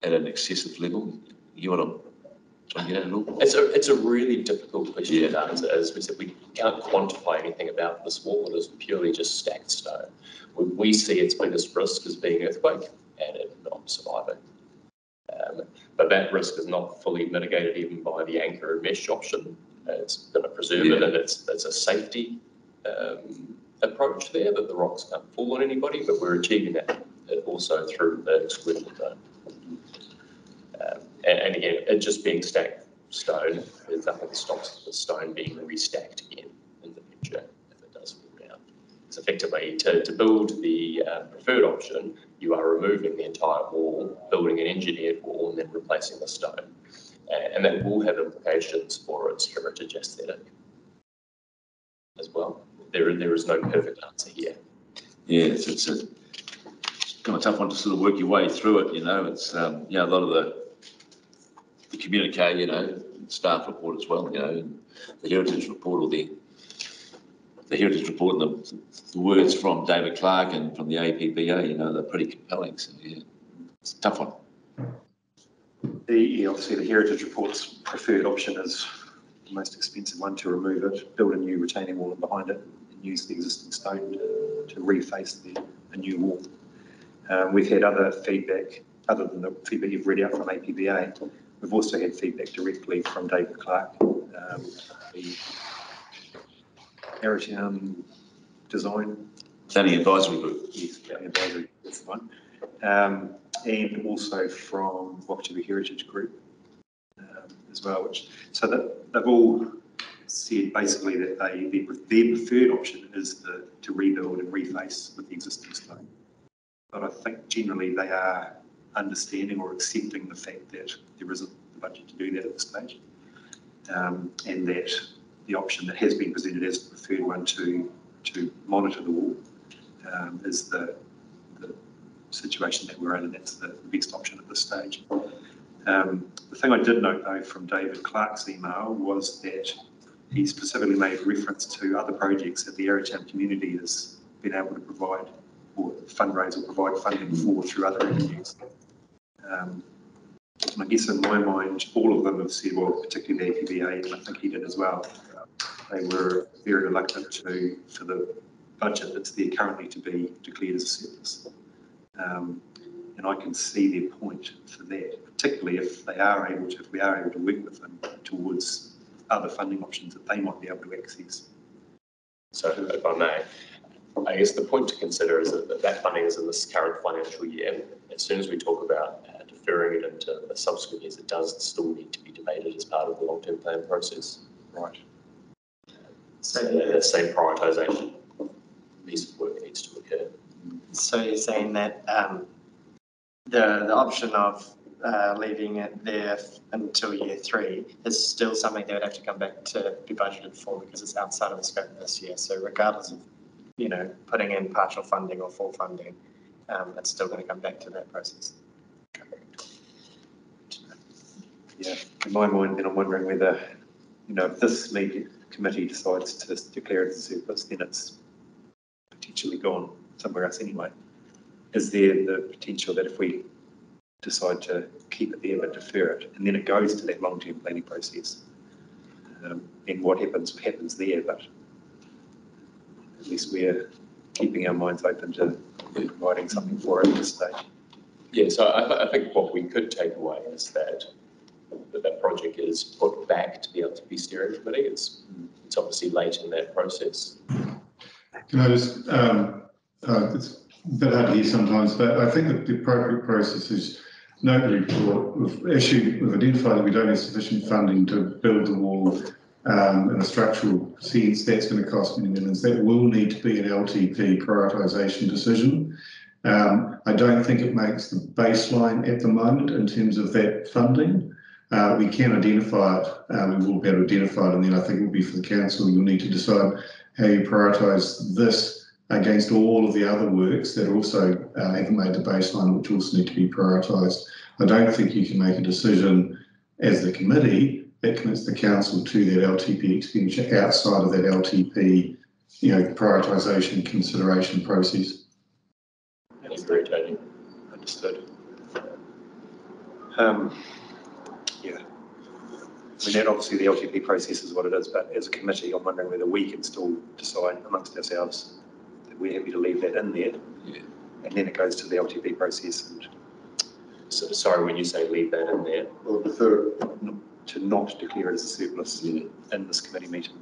at an excessive level. You know what I'm Trying to get at it all? It's a really difficult question to answer. As we said, we can't quantify anything about this wall. It is purely just stacked stone. We see its biggest risk as being earthquake and it not surviving. But that risk is not fully mitigated even by the anchor and mesh option. It's going to preserve it, and it's a safety approach there that the rocks can't fall on anybody, but we're achieving that also through the excludable zone. And again, it just being stacked stone, there's nothing that stops the stone being restacked again in the future if it does fall down. It's effectively to build the preferred option, you are removing the entire wall, building an engineered wall, and then replacing the stone. And that will have implications for its heritage aesthetic as well. There is no perfect answer here. Yeah, it's a kind of tough one to sort of work your way through it, you know. It's, a lot of the communique, you know, staff report as well, you know, and the heritage report or the heritage report and the words from David Clark and from the APBA, you know, they're pretty compelling. So, yeah, it's a tough one. Obviously, the heritage report's preferred option is the most expensive one, to remove it, build a new retaining wall behind it, and use the existing stone to reface a new wall. We've had other feedback, other than the feedback you've read out from APBA. We've also had feedback directly from David Clark, the Arrowtown Design Planning Advisory Group. Yes, Planning Advisory, that's the one. And also from Whakaturu Heritage Group as well, so that they've all said basically that their preferred option is to rebuild and reface with the existing stone. But I think generally they are understanding or accepting the fact that there isn't the budget to do that at this stage, and that the option that has been presented as the preferred one to monitor the wall is the situation that we're in, and that's the best option at this stage. The thing I did note though from David Clark's email was that he specifically made reference to other projects that the Arrowtown community has been able to provide or fundraise or provide funding for through other avenues. And I guess in my mind, all of them have said, well, particularly the APBA, and I think he did as well, they were very reluctant for the budget that's there currently to be declared as a surplus. And I can see their point for that, particularly if we are able to work with them towards other funding options that they might be able to access. So if I may, I guess the point to consider is that funding is in this current financial year. As soon as we talk about deferring it into the subsequent years, it does still need to be debated as part of the long-term plan process. Right. So that same prioritisation piece of work needs to occur. So you're saying that the option of leaving it there until year 3 is still something they would have to come back to be budgeted for because it's outside of the scope of this year. So regardless of, you know, putting in partial funding or full funding, it's still going to come back to that process. Yeah, in my mind, then I'm wondering whether, you know, if this league committee decides to declare it as a surplus, then it's potentially gone somewhere else anyway. Is there the potential that if we decide to keep it there but defer it, and then it goes to that long-term planning process, and what happens there, but at least we're keeping our minds open to providing something for it at this stage. Yeah, so I think what we could take away is that project is put back to the LTP steering committee. It's obviously late in that process. Can I just, it's a bit hard to hear sometimes, but I think that the appropriate process is note the report. We've identified that we don't have sufficient funding to build the wall in a structural sense. That's going to cost many millions. That will need to be an LTP prioritisation decision. I don't think it makes the baseline at the moment in terms of that funding. We can identify it, we will be able to identify it, and then I think it will be for the council. You'll need to decide how you prioritise this against all of the other works that also haven't made the baseline, which also need to be prioritised. I don't think you can make a decision as the committee that commits the council to that LTP expenditure outside of that LTP, you know, prioritisation consideration process. That's very totally understood. Yeah. mean, that obviously the LTP process is what it is, but as a committee, I'm wondering whether we can still decide amongst ourselves that we're happy to leave that in there. Yeah. And then it goes to the LTP process and So, sorry, when you say leave that in there, Or defer. to not declare it as a surplus in this committee meeting.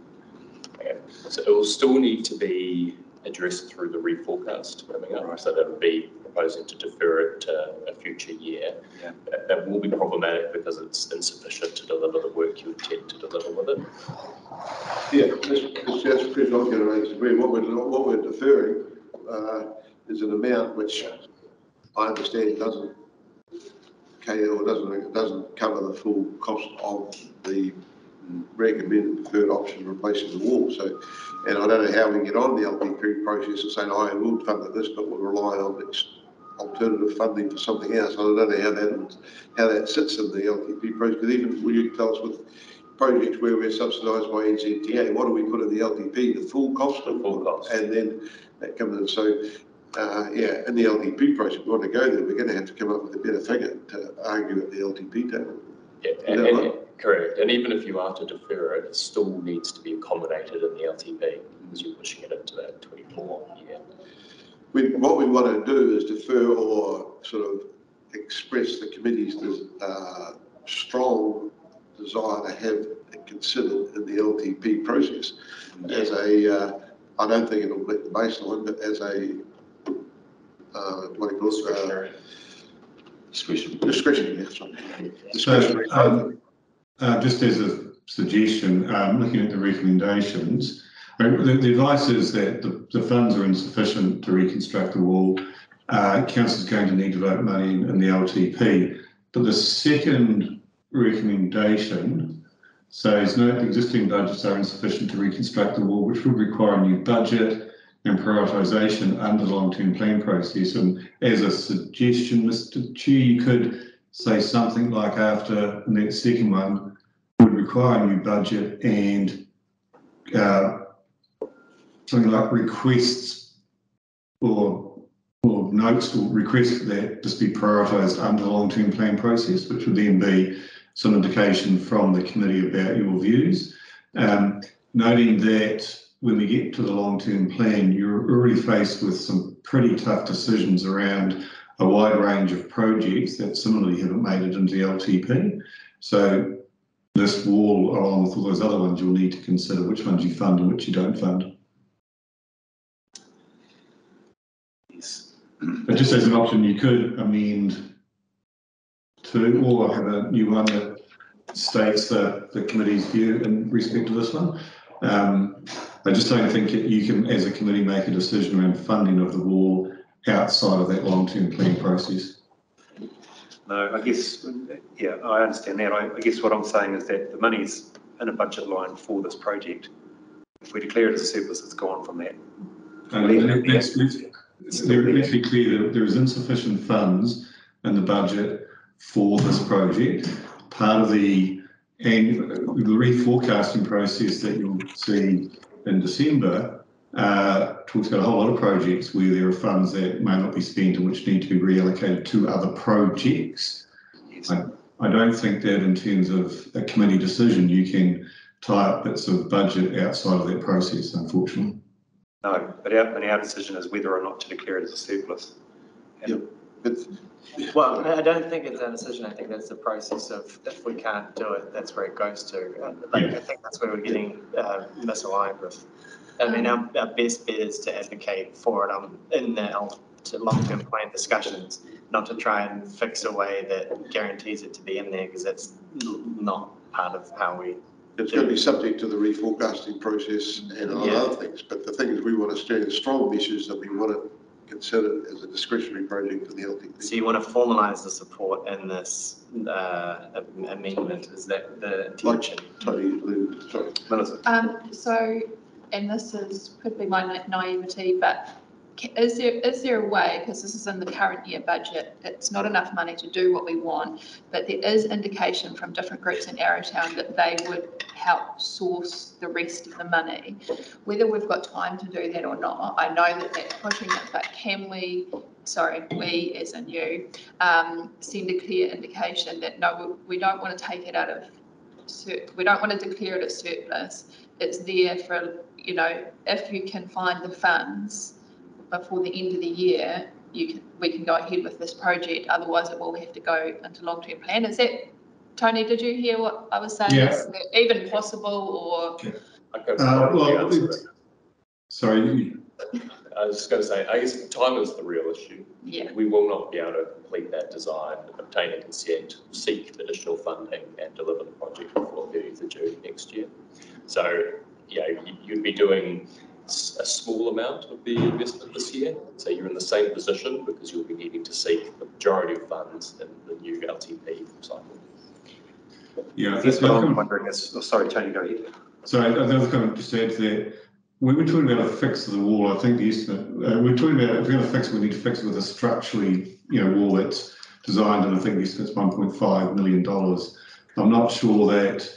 okay. So it will still need to be addressed through the reforecast coming up. Right. So that would be proposing to defer it to a future year. Yeah. That will be problematic because it's insufficient to deliver the work you intend to deliver with it. Yeah, that's pretty much going to raise agree. What we're deferring is an amount which I understand doesn't cover the full cost of the recommended deferred option replacing the wall. So, and I don't know how we can get on the LTP process and say, no, I will fund this, but we'll rely on alternative funding for something else. I don't know how that sits in the LTP process. Because even when you tell us with projects where we're subsidised by NZTA, what do we put in the LTP? The full cost? The full cost. And then that comes in. So, yeah, in the LTP process, if we want to go there, we're going to have to come up with a better figure to argue at the LTP table. Yeah, and correct. And even if you are to defer it, it still needs to be accommodated in the LTP because you're pushing it into that 24 year. What we want to do is defer or sort of express the committee's strong desire to have it considered in the LTP process as a, I don't think it'll meet the baseline, but as a, what do you call it? Discretionary, yes. Discretionary. Just as a suggestion, looking at the recommendations, the advice is that the funds are insufficient to reconstruct the wall. Council's going to need to vote money in the LTP. But the second recommendation says, note the existing budgets are insufficient to reconstruct the wall, which would require a new budget and prioritisation under the long-term plan process. And as a suggestion, Mr. Chair, you could say something like after that second one would require a new budget and something like requests or notes or requests that just be prioritised under the long-term plan process, which would then be some indication from the committee about your views. Noting that when we get to the long-term plan, you're already faced with some pretty tough decisions around a wide range of projects that similarly haven't made it into the LTP. So this wall, along with all those other ones, you'll need to consider which ones you fund and which you don't fund. Yes. But just as an option, you could amend to, or have a new one that states the committee's view in respect to this one. I just don't think that you can, as a committee, make a decision around funding of the wall outside of that long-term plan process. No, I guess, yeah, I understand that. I guess what I'm saying is that the money's in a budget line for this project. If we declare it as a surplus, it's gone from that. Let's be clear that there is insufficient funds in the budget for this project. Part of the reforecasting process that you'll see in December talks about a whole lot of projects where there are funds that may not be spent and which need to be reallocated to other projects. Yes. I don't think that in terms of a committee decision you can tie up bits of budget outside of that process, unfortunately. No, but our decision is whether or not to declare it as a surplus. Yep. Well, I don't think it's a decision. I think that's the process of if we can't do it, that's where it goes to. I think that's where we're getting misaligned with. I mean, our best bet is to advocate for it in the long-term plan discussions, not to try and fix a way that guarantees it to be in there, because that's not part of how we. It's going to be subject to the reforecasting process and other things, but the thing is we want to stand a strong message that we want to consider as a discretionary project in the LTP. So you want to formalise the support in this amendment? Is that the intention? Sorry, Melissa. So, and this could be my naivety, but is there a way, because this is in the current year budget, it's not enough money to do what we want, but there is indication from different groups in Arrowtown that they would help source the rest of the money. Whether we've got time to do that or not, I know that that's pushing it, but can we, we as in you, send a clear indication that no, we don't want to take it out of we don't want to declare it a surplus. It's there for, you know, if you can find the funds before the end of the year, we can go ahead with this project. Otherwise, it will have to go into long-term plan. Is that, Tony? Did you hear what I was saying? Yeah. Is that even possible, or? Sorry. I was just going to say, I guess time is the real issue. Yeah. We will not be able to complete that design, obtain a consent, seek additional funding and deliver the project before 30th of June next year. So, you know, you'd be doing a small amount of the investment this year. So you're in the same position because you'll be needing to seek the majority of funds in the new LTP cycle. Yeah, I guess what I'm wondering is, oh, sorry, Tony, go ahead. So the other comment just add to that, when we're talking about a fix of the wall, I think the estimate, we're talking about if we're going to fix it, we need to fix it with a structurally, you know, wall that's designed, and I think the estimate's $1.5 million. I'm not sure that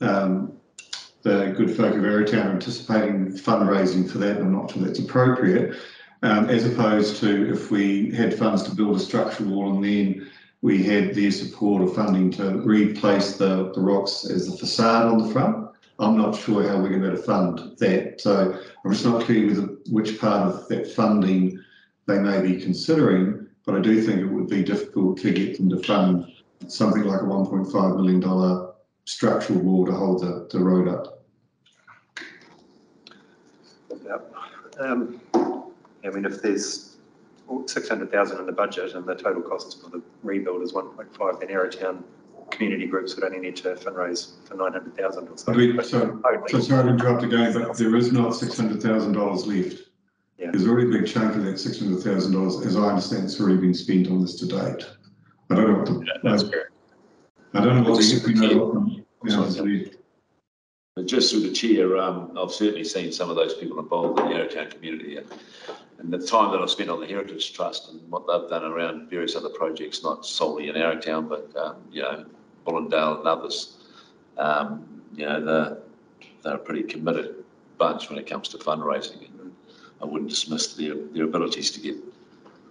the good folk of Arrowtown are anticipating fundraising for that. I'm not sure that's appropriate, as opposed to if we had funds to build a structural wall and then we had their support or funding to replace the rocks as the facade on the front. I'm not sure how we're going to fund that. So I'm just not clear with which part of that funding they may be considering, but I do think it would be difficult to get them to fund something like a $1.5 million structural wall to hold the road up. Yep. I mean, if there's 600,000 in the budget and the total costs for the rebuild is 1.5, then Arrowtown community groups would only need to fundraise for 900,000 or so. So sorry to interrupt again, but there is not $600,000 left. Yeah. There's already a big chunk of that $600,000, as I understand, it's already been spent on this to date. I don't know what the. That's correct. I don't know what the. But just through the chair, I've certainly seen some of those people involved in the Arrowtown community, and the time that I've spent on the Heritage Trust and what they've done around various other projects, not solely in Arrowtown, but you know, Bullendale and others. You know, they're a pretty committed bunch when it comes to fundraising, and I wouldn't dismiss their abilities to get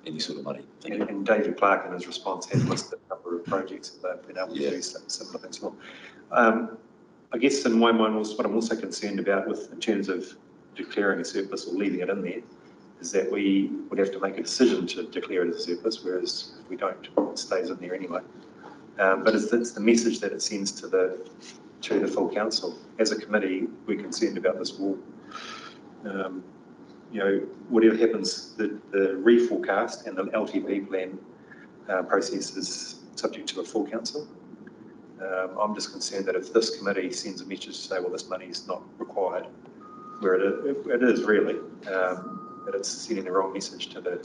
any sort of money. And David Clark in his response has listed a number of projects that they've been able to do similar things for. I guess in my mind, what I'm also concerned about in terms of declaring a surplus or leaving it in there, is that we would have to make a decision to declare it as a surplus, whereas if we don't, it stays in there anyway. But it's the message that it sends to the full council. As a committee, we're concerned about this wall. You know, whatever happens, the reforecast and the LTP plan process is subject to a full council. I'm just concerned that if this committee sends a message to say, well, this money is not required, where it is really, that it's sending the wrong message to the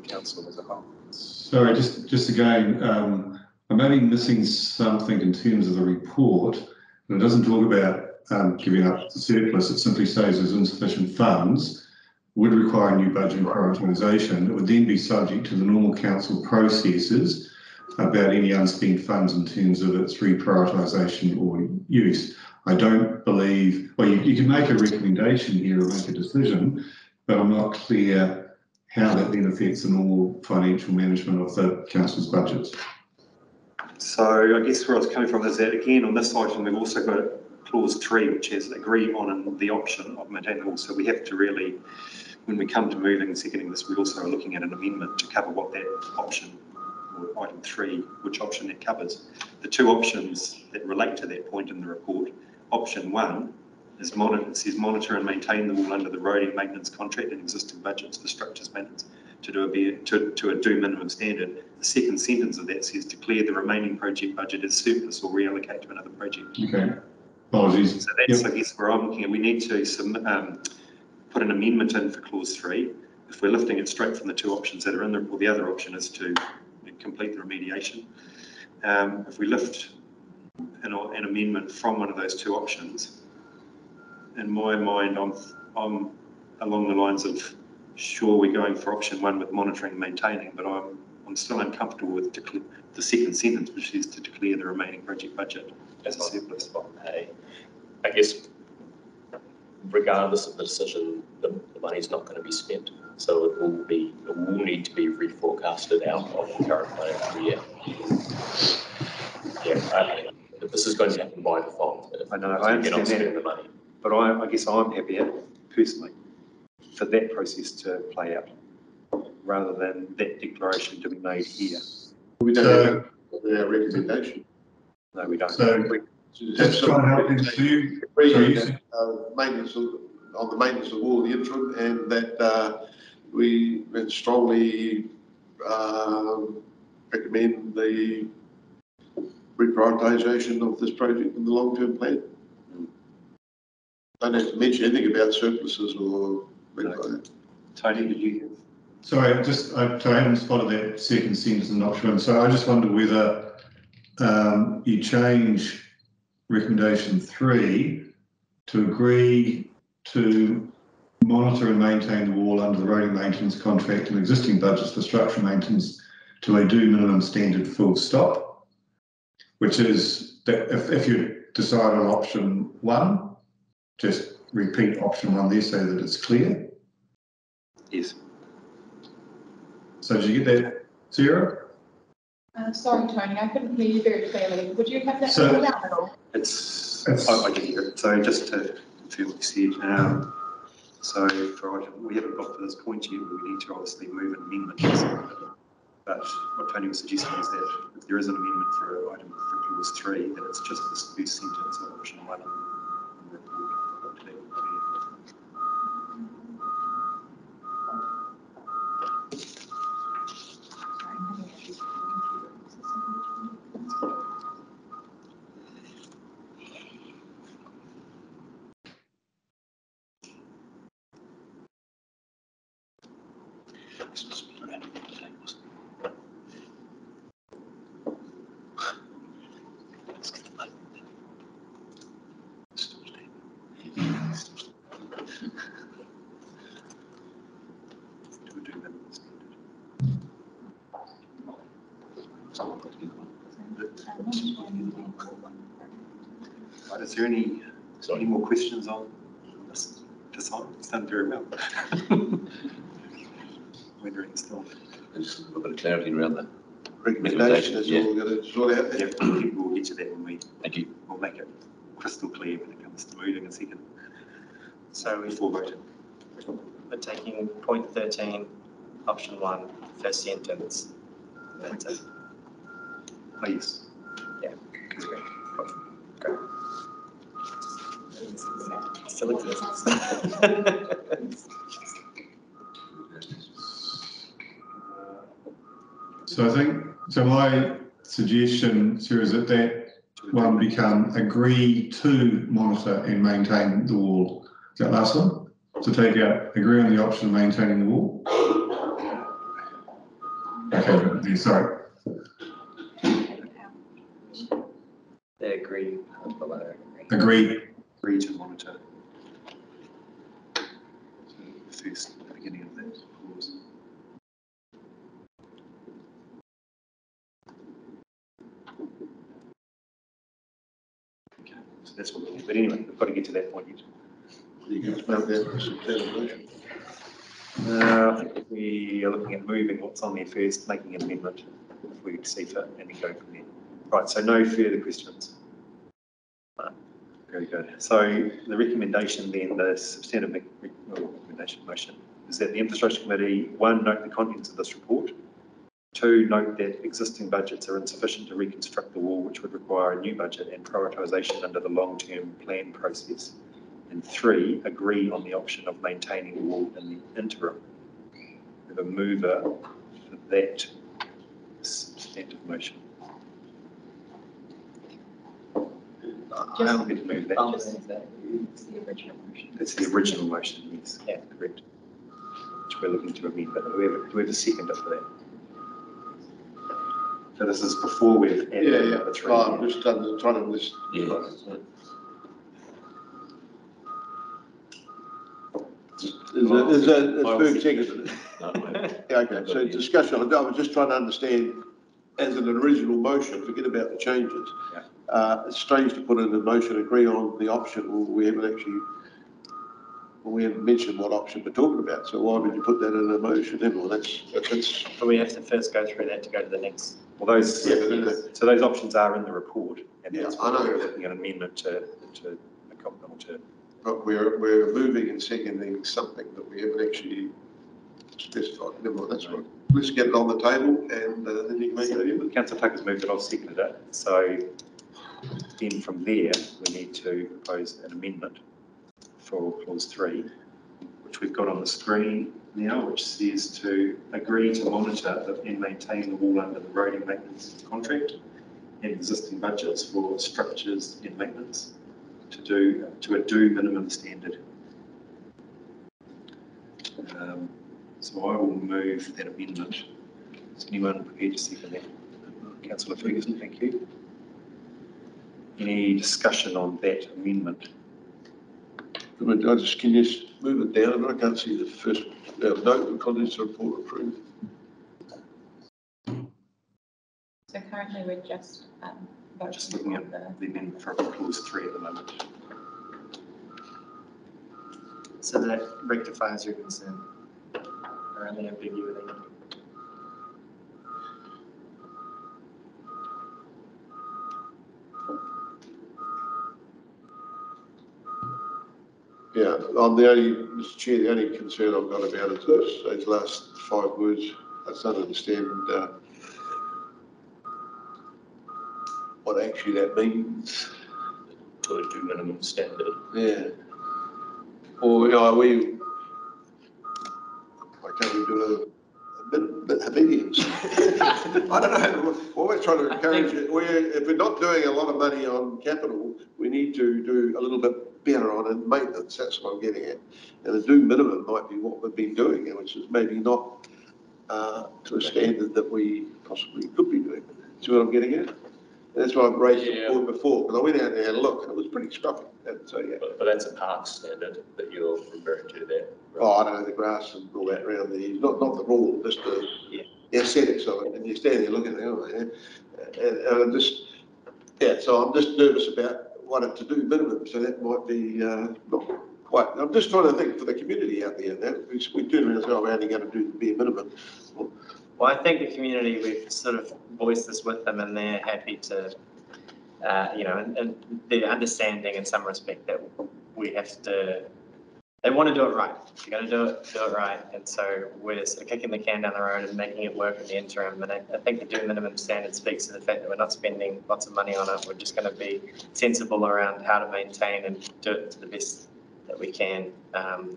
council as a whole. Sorry, just again, I may be missing something in terms of the report, but it doesn't talk about giving up the surplus. It simply says there's insufficient funds, would require new budget and prioritisation. It would then be subject to the normal council processes about any unspent funds in terms of its reprioritisation or use. I don't believe, well, you can make a recommendation here or make a decision, but I'm not clear how that then affects the normal financial management of the council's budgets. So I guess where I was coming from is that, again, on this item, we've also got clause 3, which is agree on the option of maintaining the wall. So we have to really, when we come to moving and seconding this, we also are looking at an amendment to cover what that option, or item 3, which option that covers. The two options that relate to that point in the report, option 1 is says monitor and maintain the wall under the roading maintenance contract and existing budgets for structures maintenance to a do minimum standard. The second sentence of that says declare the remaining project budget as surplus or reallocate to another project. Okay. Apologies. So that's, I guess, where I'm looking at. We need to put an amendment in for clause 3. If we're lifting it straight from the two options that are in the report, the other option is to complete the remediation. If we lift an amendment from one of those two options, in my mind, I'm along the lines of, sure, we're going for option 1 with monitoring and maintaining, but I'm still uncomfortable with the second sentence, which is to declare the remaining project budget as a surplus. I guess, regardless of the decision, the money's not going to be spent, so it will need to be reforecasted out of the current financial year. Yeah, But this is going to happen by default. I know, So I you cannot understand spend that. the money. But I guess I'm happier personally for that process to play out rather than that declaration to be made here. We don't So- have our recommendation. No, we don't. So- We- Just trying to help them to you. Agreeing So that, maintenance on the maintenance of all the interim, and that we strongly recommend the reprioritisation of this project in the long-term plan. Don't have to mention anything about surpluses or things like that. Tony, did you? Sorry, I haven't spotted that second sentence in option one. So I just wonder whether you change recommendation 3 to agree to monitor and maintain the wall under the roading maintenance contract and existing budgets for structural maintenance to a do minimum standard full stop, which is that if you decide on option 1, just repeat option 1 there so that it's clear. Yes. So did you get that, Sarah? Sorry, Tony, I couldn't hear you very clearly. Would you have that So- called out at all? I did hear it. So just to confirm what you said, so for item, we haven't got to this point yet, but we need to obviously move an amendment. But what Tony was suggesting is that if there is an amendment for item for clause 3, then it's just this first sentence of option 1 in the report. To be clear. Sorry, I'm having issues with the computer. Right, is there any more questions on this design? It's done very well. Wondering still. Just a little bit of clarity around that. Recommendation is all we're going to sort out there. Yeah, we'll get to that when we. Thank you. We'll make it crystal clear when it comes to moving a second So before voting. we're taking point 13, option 1, first sentence. That's it. Oh, yes. Yeah. Great. Still exists. So I think, so my suggestion, Sarah, is that one become agree to monitor and maintain the wall. Is that last one? To take out, agree on the option of maintaining the wall. Okay, sorry. They agree. Agree. Agree to monitor. So the first, the beginning of that clause. Okay, so that's what we'll do. But anyway, we've got to get to that point yet. You can explain that for some clarification. I think we are looking at moving what's on there first, making an amendment if we see fit, and then go from there. Right, so no further questions. Very good. So the recommendation then, the substantive recommendation motion, is that the Infrastructure Committee, 1, note the contents of this report. 2, note that existing budgets are insufficient to reconstruct the wall, which would require a new budget and prioritisation under the long-term plan process. And 3, agree on the option of maintaining the wall in the interim. We have a mover for that substantive motion. I'm going to move that. It's the original motion. It's the original motion, yes, yeah, correct. Which we're looking to amend, but do we have a seconder for that? So this is before we've added the 3. Oh, I'm just trying to list. Yeah. Is that Ferg seconded? No, mate. Yeah, okay, so discussion, I was just trying to understand, as an original motion, forget about the changes. Yeah. It's strange to put in a motion, agree on the option, well, we haven't mentioned what option we're talking about, so why would you put that in a motion then? Well, that's. But we have to first go through that to go to the next. Well, those, Yeah, so those options are in the report And Yeah, that's I why know. we're looking at an amendment to accommodate. But we're moving and seconding something that we haven't actually specified. Never mind, that's right. Let's get it on the table and then you can make an amendment. Councillor Tucker's moved it, I've seconded it. So then from there, we need to propose an amendment for clause 3, which we've got on the screen now, which says to agree to monitor and maintain the wall under the roading maintenance contract and existing budgets for structures and maintenance to a do minimum standard. So I will move that amendment. Is anyone prepared to second that? Councillor Ferguson, thank you. Any discussion on that amendment? Can you just move it down? I can't see the first note, the contents report approved. So currently we're just Just looking at the amendment for clause 3 at the moment. So that rectifies your concern around the ambiguity. Yeah, I'm the only, Mr. Chair, the only concern I've got about it is those last 5 words. I don't understand what actually that means. To a do minimum standard. Yeah. Or are we, why can't we do a bit obedience? I don't know. What we're trying to encourage it, if we're not doing a lot of money on capital, we need to do a little bit better on it maintenance. That's what I'm getting at. And the do minimum might be what we've been doing, which is maybe not to a standard that we possibly could be doing. See what I'm getting at? That's why I've raised the point before, because I went out there and looked, and it was pretty scruffy. So yeah. But that's a park standard that you're referring to there. Right? Oh, I don't know, the grass and all that around there, not the rule, just the aesthetics of it, and you stand there looking at it, oh, yeah. And I'm just, so I'm just nervous about wanting to do minimum, so that might be not quite, I'm just trying to think for the community out there, that we turn around and say, oh, we're only going to do the bare minimum. Well, I think the community, we've sort of voiced this with them and they're happy to, and the understanding in some respect that we have to, they want to do it right. You're going to do it right. And so we're sort of kicking the can down the road and making it work in the interim. And I think the do minimum standard speaks to the fact that we're not spending lots of money on it. We're just going to be sensible around how to maintain and do it to the best that we can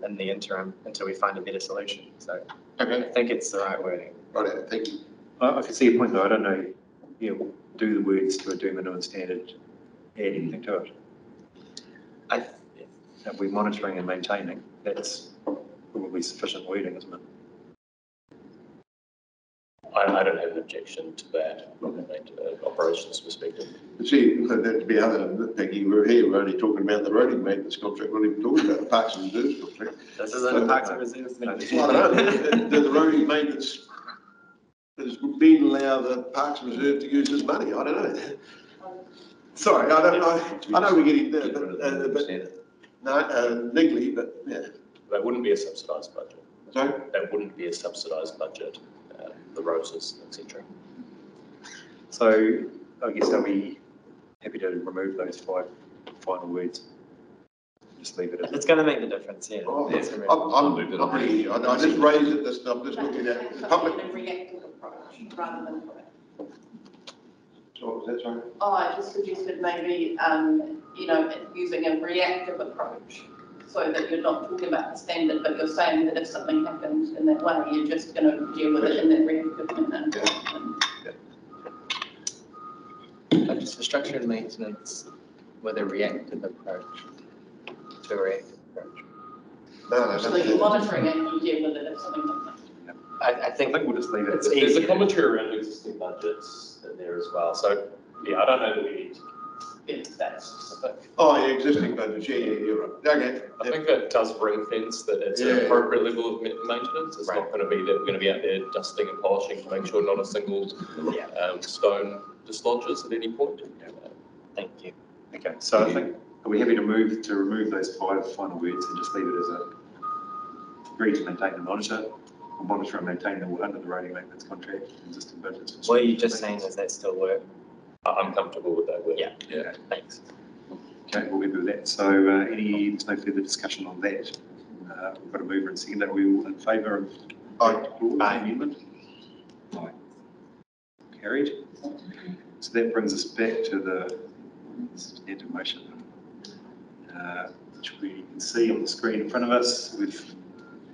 in the interim until we find a better solution. So I think it's the right wording. Right, thank you. I can see your point though. I don't know, do the words to a do minimum standard add anything to it? If we're monitoring and maintaining, that's probably sufficient wording, isn't it? I don't have an objection to that from an operations perspective. See, that'd be other than Peggy, we're here, we're only talking about the roading maintenance contract, we're not even talking about the Parks and Reserves contract. This isn't a Parks and Reserves thing. I don't know, the roading maintenance has been allowed the Parks and Reserve to use this money, I don't know. Sorry, I don't know, I know we're getting there, but legally, but yeah. That wouldn't be a subsidised budget. Sorry? That wouldn't be a subsidised budget, the roses, etc. So I guess are we happy to remove those 5 final words? Just leave it as It's going to make the difference, yeah. Oh, Yes, I'm really, I just raised it, this stuff, just looking at the public. A reactive approach rather than proactive. So, that's right. Oh, I just suggested maybe, using a reactive approach so that you're not talking about the standard, but you're saying that if something happens in that way, you're just going to deal with it in that reactive manner. Just for structure and maintenance with a reactive approach to a reactive approach. No, So you're monitoring it and you deal with it if something happens. I think we'll just leave it. It's There's easy. a commentary around existing budgets in there as well. So, yeah, I don't know that we need to get into that specific. Oh, yeah, existing budget, yeah, you're right. Okay. I think that does ring fence that it's an appropriate level of maintenance. It's not going to be that we're going to be out there dusting and polishing to make sure not a single stone dislodges at any point. Thank you. Okay, so I think, are we happy to remove those 5 final words and just leave it as a agree to maintain and monitor and maintain the under the roading maintenance contract existing budgets? What are you just saying, does that still work? I'm comfortable with that. Yeah. Yeah. Thanks. Okay, we'll leave it with that. So there's no further discussion on that. We've got a mover and seconder. Are we all in favour of Aye. amendment? Aye. Carried. So that brings us back to the standard motion, which we can see on the screen in front of us. We've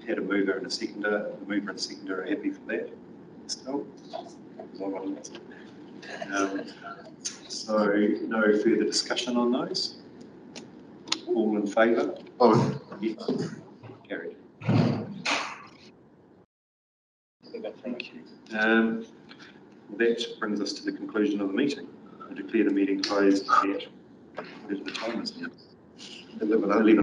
had a mover and a seconder. The mover and seconder are happy for that still. So no further discussion on those. All in favour? Oh, Yes. Carried. Thank you. That brings us to the conclusion of the meeting. I declare the meeting closed at, whatever the time is now, 11:00.